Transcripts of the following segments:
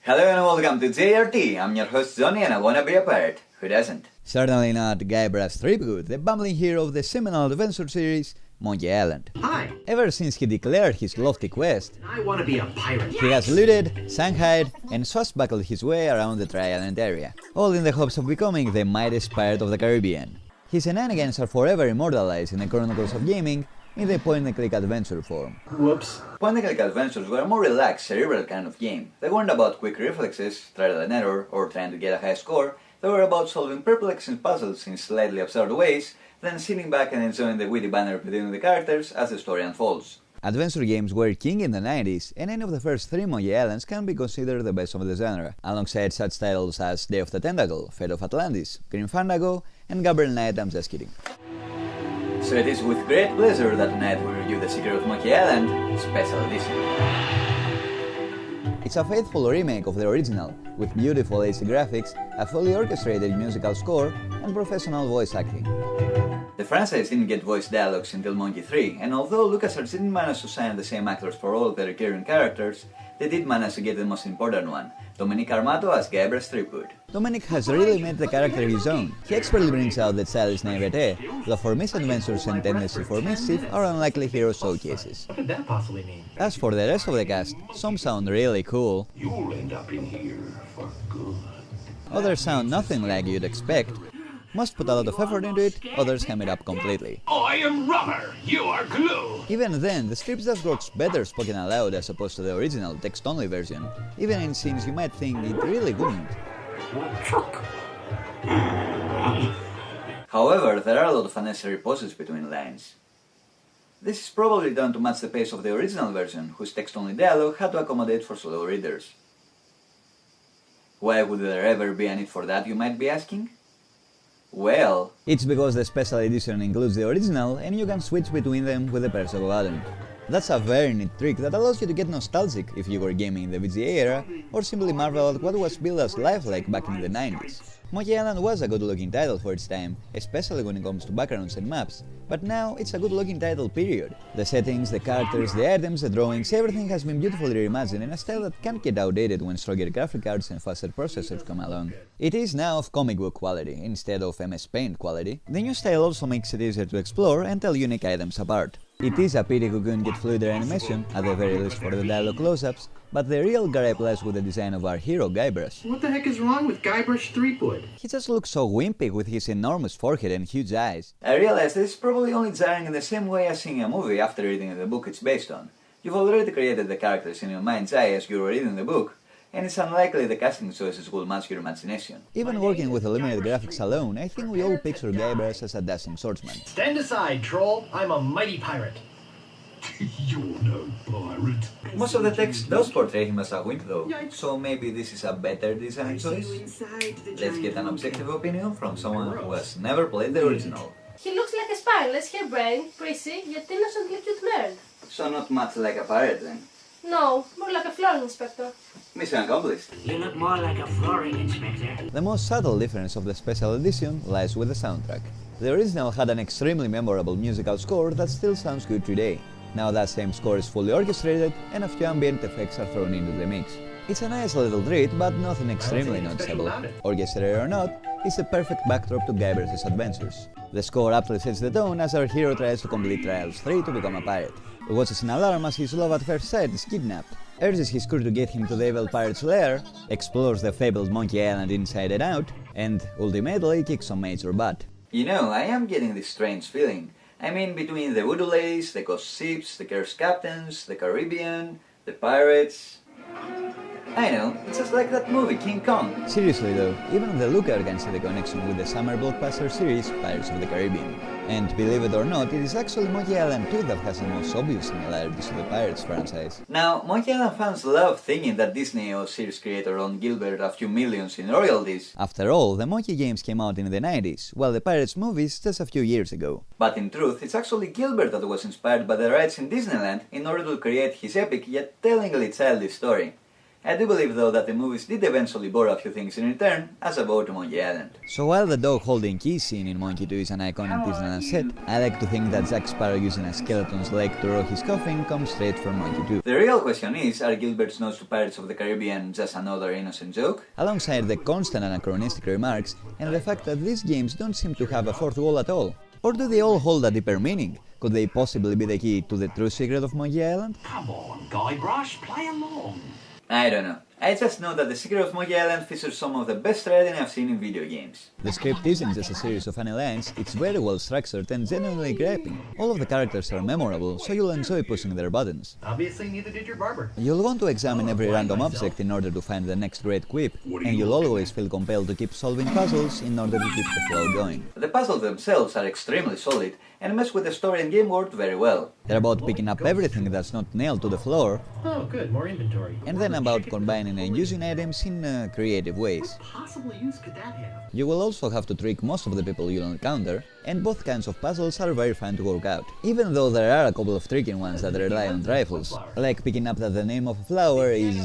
Hello and welcome to JRT. I'm your host Johnny and I wanna be a pirate. Who doesn't? Certainly not Guybrush Threepwood, the bumbling hero of the seminal adventure series Monkey Island. Hi. Ever since he declared his lofty quest, I want to be a pirate. he has looted, shanghaied, and swashbuckled his way around the Tri-Island area, all in the hopes of becoming the mightiest pirate of the Caribbean. His shenanigans are forever immortalized in the chronicles of gaming in the point-and-click adventure form. Whoops. Point-and-click adventures were a more relaxed, cerebral kind of game. They weren't about quick reflexes, trial and error, or trying to get a high score. They were about solving perplexing puzzles in slightly absurd ways, then sitting back and enjoying the witty banter between the characters as the story unfolds. Adventure games were king in the 90s, and any of the first three Monkey Islands can be considered the best of the genre, alongside such titles as Day of the Tentacle, Fate of Atlantis, Grim Fandango, and Gabriel Knight. I'm just kidding. So it is with great pleasure that tonight we review The Secret of Monkey Island Special Edition. It's a faithful remake of the original, with beautiful AC graphics, a fully orchestrated musical score, and professional voice acting. The franchise didn't get voice dialogues until Monkey 3, and although LucasArts didn't manage to sign the same actors for all of the recurring characters, they did manage to get the most important one, Dominic Armato as Guybrush Threepwood. Dominic has really made the character his own. He expertly brings out the childish naivete, though for misadventures and tendency for mischief are unlikely hero showcases. What could that possibly mean? As for the rest of the cast, some sound really cool, You'll end up in here for good. others sound nothing like you'd expect. Most put a lot of effort into it, others ham it up completely. I am rubber, you are glue. Even then, the script just works better spoken aloud as opposed to the original text-only version, even in scenes you might think it really wouldn't. However, there are a lot of unnecessary pauses between lines. This is probably done to match the pace of the original version, whose text-only dialogue had to accommodate for slow readers. Why would there ever be a need for that, you might be asking? Well, It's because the special edition includes the original and you can switch between them with the press of a button. That's a very neat trick that allows you to get nostalgic if you were gaming in the VGA era, or simply marvel at what was billed as lifelike back in the 90s. Monkey Island was a good-looking title for its time, especially when it comes to backgrounds and maps, but now it's a good-looking title period. The settings, the characters, the items, the drawings, everything has been beautifully reimagined in a style that can't get outdated when stronger graphic cards and faster processors come along. It is now of comic book quality, instead of MS Paint quality. The new style also makes it easier to explore and tell unique items apart. It is a pity we couldn't get fluider animation, at the very least for the dialogue close-ups, but the real gripe lies with the design of our hero Guybrush. What the heck is wrong with Guybrush Threepwood? He just looks so wimpy with his enormous forehead and huge eyes. I realize this is probably only jarring in the same way as seeing a movie after reading the book it's based on. You've already created the characters in your mind's eye as you were reading the book, and it's unlikely the casting choices will match your imagination. Even working with limited graphics alone, I think we all picture Guybrush as a dashing swordsman. Stand aside, troll. I'm a mighty pirate. You're no pirate. Most of the text does portray him as a wimp though, so maybe this is a better design choice? Let's get an objective opinion from someone who has never played the original. He looks like a spineless, harebrained, prissy, yet innocently cute nerd. So not much like a pirate then. No, more like a floor inspector. Mission accomplished. You look more like a flooring inspector. The most subtle difference of the special edition lies with the soundtrack. The original had an extremely memorable musical score that still sounds good today. Now that same score is fully orchestrated and a few ambient effects are thrown into the mix. It's a nice little treat, but nothing extremely noticeable. Orchestrated or not, it's the perfect backdrop to Guybrush's adventures. The score aptly sets the tone as our hero tries to complete Trials 3 to become a pirate. Watches an alarm as his love at first sight is kidnapped, urges his crew to get him to the evil pirate's lair, explores the fabled Monkey Island inside and out, and ultimately kicks some major butt. You know, I am getting this strange feeling. I mean, between the voodoo ladies, the ghost ships, the cursed captains, the Caribbean, the pirates... I know, it's just like that movie, King Kong. Seriously though, even the looker can see the connection with the summer blockbuster series Pirates of the Caribbean. And believe it or not, it is actually Monkey Island 2 that has the most obvious similarities to the Pirates franchise. Now, Monkey Island fans love thinking that Disney or series creator Ron Gilbert a few millions in royalties. After all, the Monkey games came out in the 90s, while the Pirates movies just a few years ago. But in truth, it's actually Gilbert that was inspired by the rides in Disneyland in order to create his epic yet tellingly childish story. I do believe though that the movies did eventually borrow a few things in return, as about Monkey Island. So while the dog holding keys scene in Monkey 2 is an iconic Disneyland set, I like to think that Jack Sparrow using a skeleton's leg to row his coffin comes straight from Monkey 2. The real question is, are Gilbert's nods to Pirates of the Caribbean just another innocent joke? Alongside the constant anachronistic remarks and the fact that these games don't seem to have a fourth wall at all. Or do they all hold a deeper meaning? Could they possibly be the key to the true secret of Monkey Island? Come on, Guybrush, play along. I don't know. I just know that The Secret of Monkey Island features some of the best writing I've seen in video games. The script isn't just a series of funny lines, it's very well structured and genuinely gripping. All of the characters are memorable, so you'll enjoy pushing their buttons. Obviously, neither did your barber. You'll want to examine every random object in order to find the next great quip, and you'll always feel compelled to keep solving puzzles in order to keep the flow going. The puzzles themselves are extremely solid and mess with the story and game world very well. They're about picking up everything that's not nailed to the floor, Oh, good, more inventory. and then about combining and using items in creative ways. What possible use could that have? You will also have to trick most of the people you'll encounter, and both kinds of puzzles are very fun to work out. Even though there are a couple of tricky ones that rely on trifles, like picking up that the name of a flower is...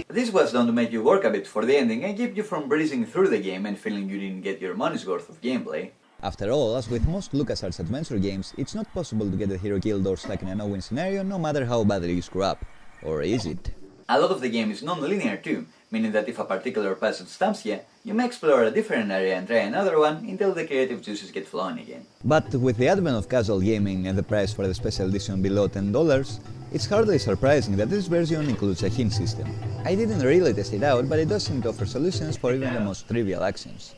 This was done to make you work a bit for the ending and keep you from breezing through the game and feeling you didn't get your money's worth of gameplay. After all, as with most LucasArts adventure games, it's not possible to get the hero killed or stuck in a no-win scenario no matter how badly you screw up. Or is it? A lot of the game is non-linear too, meaning that if a particular passage stumps you, you may explore a different area and try another one until the creative juices get flowing again. But with the advent of casual gaming and the price for the special edition below $10, it's hardly surprising that this version includes a hint system. I didn't really test it out, but it does seem to offer solutions for even the most trivial actions.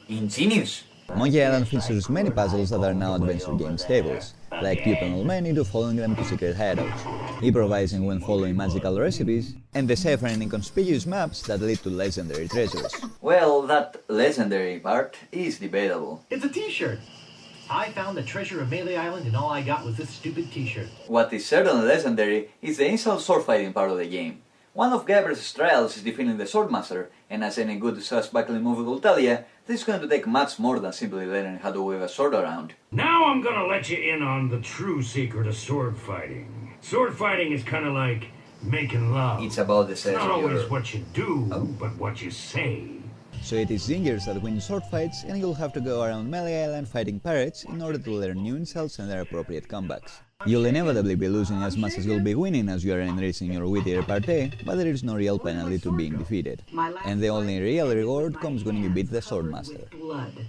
Ingenious! Monkey Island features many puzzles that are now adventure game staples, like the open menu to following them to secret hideouts, improvising when following magical recipes, and deciphering inconspicuous maps that lead to legendary treasures. Well, that legendary part is debatable. It's a t-shirt. I found the treasure of Melee Island and all I got was this stupid t-shirt. What is certainly legendary is the insult swordfighting part of the game. One of Gabriel's trials is defeating the Swordmaster, and as any good swashbuckling movie will tell you, this is going to take much more than simply learning how to wave a sword around. Now I'm gonna let you in on the true secret of sword fighting. Sword fighting is kinda like making love. It's about the It's sense not of always your... what you do, but what you say. So it is zingers that win sword fights, and you'll have to go around Melee Island fighting pirates in order to learn new insults and their appropriate comebacks. You'll inevitably be losing as much as you'll be winning as you are enriching your witty repartee, but there is no real penalty to being defeated. And the only real reward comes when you beat the Swordmaster.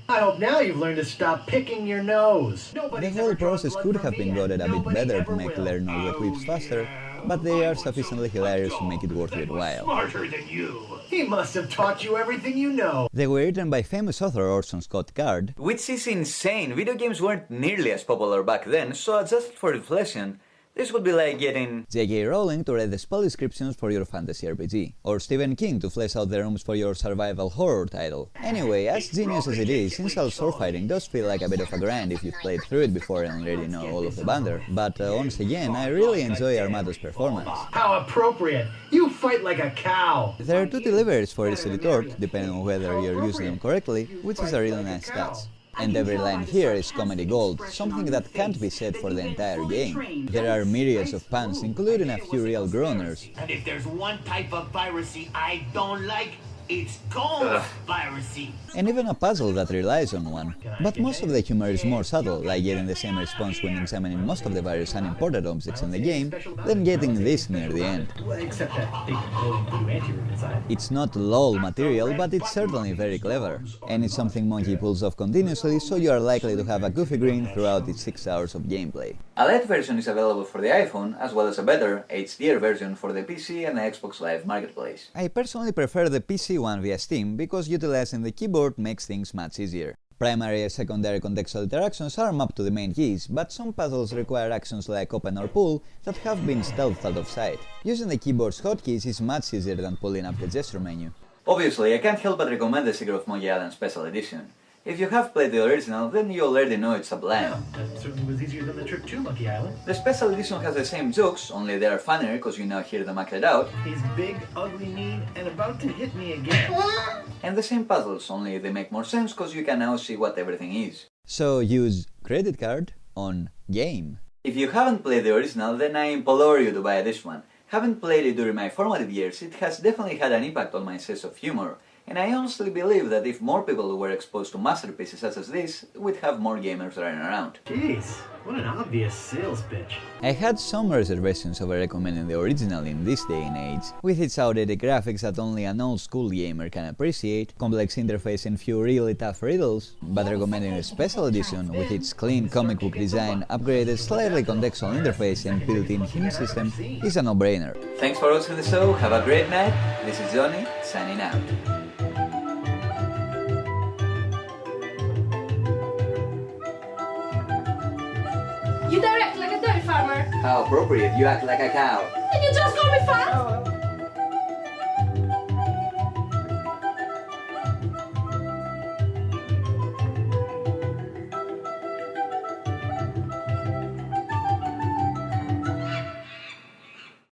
I hope now you've learned to stop picking your nose. The whole process could have been worded a bit better to make learn all the quips faster, but they are sufficiently hilarious to make it worth your while. Smarter than you. He must have taught you everything you know. They were written by famous author Orson Scott Card, Which is insane. Video games weren't nearly as popular back then, so adjusted for inflation, this would be like getting J.K. Rowling to write the spell descriptions for your fantasy RPG, or Stephen King to flesh out the rooms for your survival horror title. Anyway, as genius as it is, insult swordfighting does feel like a bit of a grind if you've played through it before and already know all of the banter, but once again, I really enjoy Armado's performance. How appropriate. You fight like a cow. There are two deliveries for each retort, depending on whether you're using them correctly, which is a really nice touch. And every line here is comedy gold, something that can't be said for the entire game. There are myriads of puns, including a few real groaners. And if there's one type of piracy I don't like, it's gold piracy. And even a puzzle that relies on one. But most of the humor is more subtle, like getting the same response when examining most of the various unimportant objects in the game, than getting this near the end. Well, except that big glowing blue anteroom inside. It's not lol material, but it's certainly very clever. And it's something Monkey pulls off continuously, so you are likely to have a goofy grin throughout its 6 hours of gameplay. A light version is available for the iPhone, as well as a better, HDR version for the PC and the Xbox Live Marketplace. I personally prefer the PC one via Steam because utilizing the keyboard makes things much easier. Primary and secondary contextual interactions are mapped to the main keys, but some puzzles require actions like open or pull that have been stealthed out of sight. Using the keyboard's hotkeys is much easier than pulling up the gesture menu. Obviously, I can't help but recommend the Secret of Monkey Island Special Edition. If you have played the original, then you already know it's sublime. That certainly was easier than the trip to Monkey Island. The Special Edition has the same jokes, only they are funnier because you now hear them acted out, He's big, ugly, mean, and about to hit me again. and the same puzzles, only they make more sense because you can now see what everything is. So use credit card on game. If you haven't played the original, then I implore you to buy this one. Having played it during my formative years, it has definitely had an impact on my sense of humor, and I honestly believe that if more people were exposed to masterpieces such as this, we'd have more gamers running around. Jeez, what an obvious sales pitch. I had some reservations over recommending the original in this day and age, with its outdated graphics that only an old school gamer can appreciate, complex interface and few really tough riddles, but recommending a special edition with its clean comic book design, upgraded slightly contextual interface and built-in hint system is a no-brainer. Thanks for watching the show, have a great night, this is Johnny, signing out. You direct like a dairy farmer. How appropriate, you act like a cow. And you just call me fat?